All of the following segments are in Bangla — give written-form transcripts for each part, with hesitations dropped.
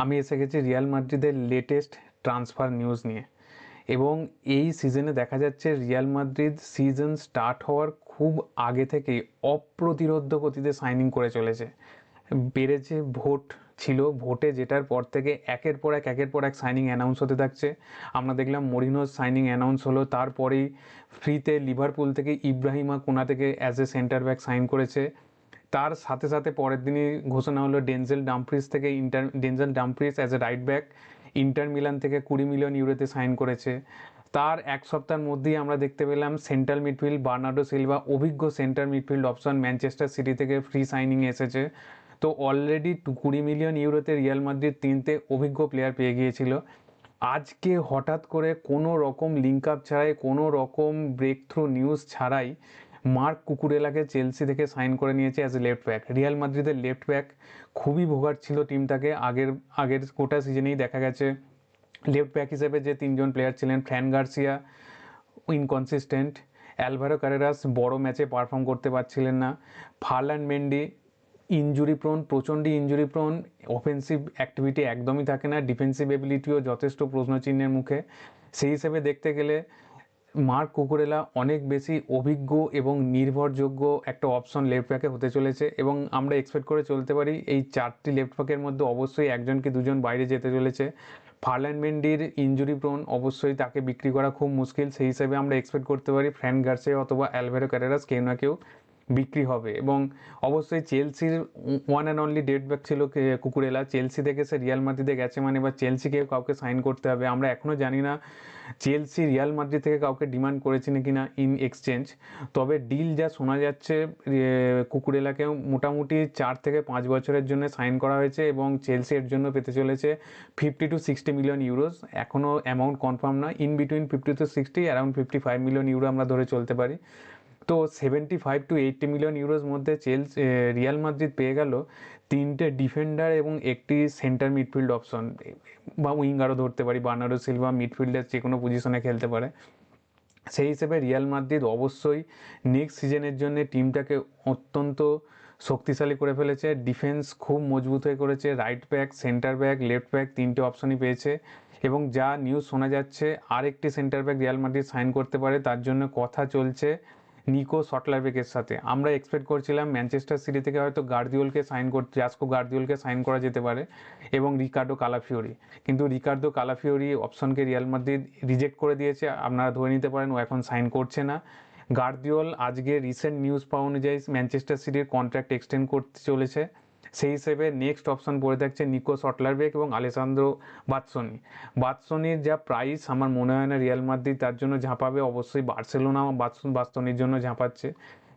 আমি এসে গেছি রিয়াল মাদ্রিদের লেটেস্ট ট্রান্সফার নিউজ নিয়ে। এবং এই সিজনে দেখা যাচ্ছে রিয়াল মাদ্রিদ সিজন স্টার্ট হওয়ার খুব আগে থেকেই অপ্রতিরোধ্য গতিতে সাইনিং করে চলেছে। বেড়েছে ভোট ছিল, ভোটে জেতার পর থেকে একের পর এক সাইনিং অ্যানাউন্স হতে থাকছে। আমরা দেখলাম মরিনোর সাইনিং অ্যানাউন্স হলো, তারপরেই ফ্রিতে লিভারপুল থেকে ইব্রাহিমা কোনাতেকে as a centre back sign করেছে। তার সাথে সাথে পরের দিনই ঘোষণা হলো ডেনজেল ডামফ্রিজ থেকে Denzel Dumfries as a right back Inter Milan থেকে 20 মিলিয়ন ইউরোতে সাইন করেছে। তার এক সপ্তাহের মধ্যেই আমরা দেখতে পেলাম সেন্ট্রাল মিডফিল্ড বার্নার্ডো সিলভা, অভিজ্ঞ centre midfield option, Manchester city থেকে ফ্রি সাইনিং এসেছে। তো অলরেডি 20 মিলিয়ন ইউরোতে রিয়াল মাদ্রিদ 3টে অভিজ্ঞ প্লেয়ার পেয়ে গিয়েছিল। আজকে হঠাৎ করে কোনো রকম লিঙ্ক আপ ছাড়াই, কোনো রকম ব্রেক থ্রু নিউজ ছাড়াই মার্ক কুকুরেলাকে চেলসি থেকে সাইন করে নিয়েছে as a left back. Real মাদ্রিদের লেফট ব্যাক খুবই ভোগাচ্ছিল টিমটাকে। আগের গোটা সিজনেই দেখা গেছে লেফট ব্যাক হিসেবে যে 3জন প্লেয়ার ছিলেন, Fran Garcia inconsistent, Alvaro Carreras বড় ম্যাচে পারফর্ম করতে পারছিলেন না, ফারল্যান্ড মেন্ডি ইনজুরি প্রোন, প্রচণ্ডই ইনজুরি প্রোন, অফেন্সিভ অ্যাক্টিভিটি একদমই থাকে না, ডিফেন্সিভ এবিলিটিও যথেষ্ট প্রশ্নচিহ্নের মুখে। সেই হিসেবে দেখতে গেলে মার্ক কুকুরেলা অনেক বেশি অভিজ্ঞ এবং নির্ভরযোগ্য একটা অপশন লেফট ব্যাকে হতে চলেছে। এবং আমরা এক্সপেক্ট করে চলতে পারি এই 4টি লেফট ব্যাকের মধ্যে অবশ্যই একজন কি দুজন বাইরে যেতে চলেছে। ফারল্যান্ড মেন্ডির ইনজুরি প্রোন, অবশ্যই তাকে বিক্রি করা খুব মুশকিল। সেই হিসেবে আমরা এক্সপেক্ট করতে পারি ফ্র্যান গার্সিয়া অথবা অ্যালভারো কারেরাস কেউ না কেউ বিক্রি হবে। এবং অবশ্যই চেলসির one and only date back ছিল কুকুরেলা। চেলসি থেকে সে রিয়াল মাদ্রিদে গেছে মানে বা চেলসিকে কাউকে সাইন করতে হবে। আমরা এখনও জানি না চেলসি রিয়াল মাদ্রিদ থেকে কাউকে ডিমান্ড করেছে নাকি না ইন এক্সচেঞ্জ। তবে ডিল যা শোনা যাচ্ছে কুকুরেলাকেও মোটামুটি 4 থেকে 5 বছরের জন্য সাইন করা হয়েছে এবং চেলসি এর জন্য পেতে চলেছে 50 to 60 মিলিয়ন ইউরোস। এখনও অ্যামাউন্ট কনফার্ম না, in between 50 to 60, around 55 million euro আমরা ধরে চলতে পারি। তো 75 to 80 মিলিয়ন ইউরোস মধ্যে রিয়াল মাদ্রিদ পেয়ে গেল 3টে ডিফেন্ডার এবং একটি সেন্টার মিডফিল্ড অপশন বা উইঙ্গারও ধরতে পারি, বার্নার্ডো সিলভা মিডফিল্ডের যে কোনো পজিশনে খেলতে পারে। সেই হিসেবে রিয়াল মাদ্রিদ অবশ্যই নেক্সট সিজনের জন্য টিমটাকে অত্যন্ত শক্তিশালী করে ফেলেছে। ডিফেন্স খুব মজবুত হয়ে করেছে, right back, centre back, left back 3টে অপশনই পেয়েছে। এবং যা নিউজ শোনা যাচ্ছে আরেকটি centre back Real Madrid sign করতে পারে, তার জন্য কথা চলছে নিকো সটলারবেকের সাথে। আমরা এক্সপেক্ট করছিলাম ম্যানচেস্টার সিটি থেকে হয়তো জাস্কো গার্দিওলকে সাইন করা যেতে পারে এবং রিকার্ডো কালাফিওরি, কিন্তু রিকার্ডো কালাফিওরি অপশনকে রিয়াল মাদ্রিদ রিজেক্ট করে দিয়েছে। আপনারা ধরে নিতে পারেন ও এখন সাইন করছে না। গার্দিওল আজকে রিসেন্ট নিউজ পাওয়া অনুযায়ী ম্যানচেস্টার সিটির কন্ট্রাক্ট এক্সটেন্ড করতে চলেছে। সেই হিসেবে নেক্সট অপশন পড়ে থাকছে নিকো সটলারবেক এবং আলেসান্দ্রো বাতসনির যা প্রাইস আমার মনে হয় না রিয়াল মাদ্রিদ তার জন্য ঝাঁপাবে। অবশ্যই বার্সেলোনা বাতসনির জন্য ঝাঁপাচ্ছে।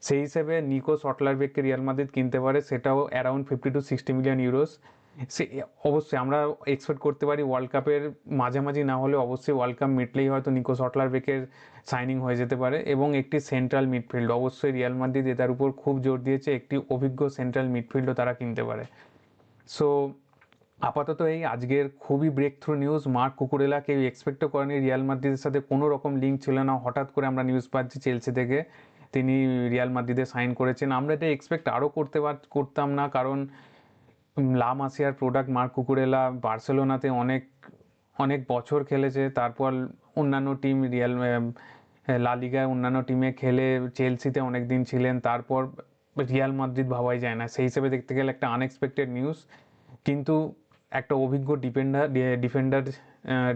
সেই হিসেবে নিকো সটলারবেককে রিয়াল মাদ্রিদ কিনতে পারে, সেটাও অ্যারাউন্ড 50 to 60 মিলিয়ন ইউরোস। সে অবশ্যই আমরা এক্সপেক্ট করতে পারি ওয়ার্ল্ড কাপের মাঝামাঝি না হলে অবশ্যই ওয়ার্ল্ড কাপ মিটলেই হয়তো নিকো সটলারবেকের সাইনিং হয়ে যেতে পারে। এবং একটি সেন্ট্রাল মিডফিল্ড, অবশ্যই রিয়াল মাদ্রিদ এটার উপর খুব জোর দিয়েছে, একটি অভিজ্ঞ সেন্ট্রাল মিডফিল্ডও তারা কিনতে পারে। সো আপাতত এই আজকের খুবই breakthrough news. Marc Cucurella কেউ এক্সপেক্টও করেনি, রিয়াল মাদ্রিদের সাথে কোনো রকম লিঙ্ক ছিল না, হঠাৎ করে আমরা নিউজ পাচ্ছি চেলসি থেকে তিনি রিয়াল মাদ্রিদে সাইন করেছেন। আমরা এটা এক্সপেক্ট আরও করতাম না, কারণ লা মাসিয়ার প্রোডাক্ট মার্ক কুকুরেলা বার্সেলোনাতে অনেক বছর খেলেছে, তারপর অন্যান্য টিম লা লিগায় অন্যান্য টিমে খেলে চেলসিতে অনেক দিন ছিলেন, তারপর রিয়াল মাদ্রিদ ভাবাই যায় না। সেই হিসেবে দেখতে গেলে একটা আনএক্সপেক্টেড নিউজ, কিন্তু একটা অভিজ্ঞ ডিফেন্ডার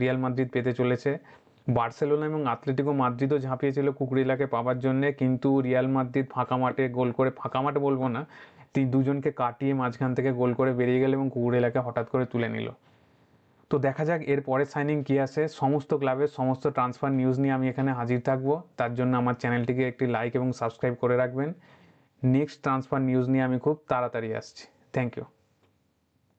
রিয়াল মাদ্রিদ পেতে চলেছে। বার্সেলোনা এবং আতলেটিকো মাদ্রিদও ঝাঁপিয়েছিল কুকুরেলাকে পাওয়ার জন্যে, কিন্তু রিয়াল মাদ্রিদ ফাঁকা মাঠে বলবো না, দুজনকে কাটিয়ে মাঝখান থেকে গোল করে বেরিয়ে গেল এবং কুকুরেলাকে হঠাৎ করে তুলে নিল। তো দেখা যাক এর পরের সাইনিং কী আসে। সমস্ত ক্লাবের সমস্ত ট্রান্সফার নিউজ নিয়ে আমি এখানে হাজির থাকবো, তার জন্য আমার চ্যানেলটিকে একটি লাইক এবং সাবস্ক্রাইব করে রাখবেন। নেক্সট ট্রান্সফার নিউজ নিয়ে আমি খুব তাড়াতাড়ি আসছি। Thank you.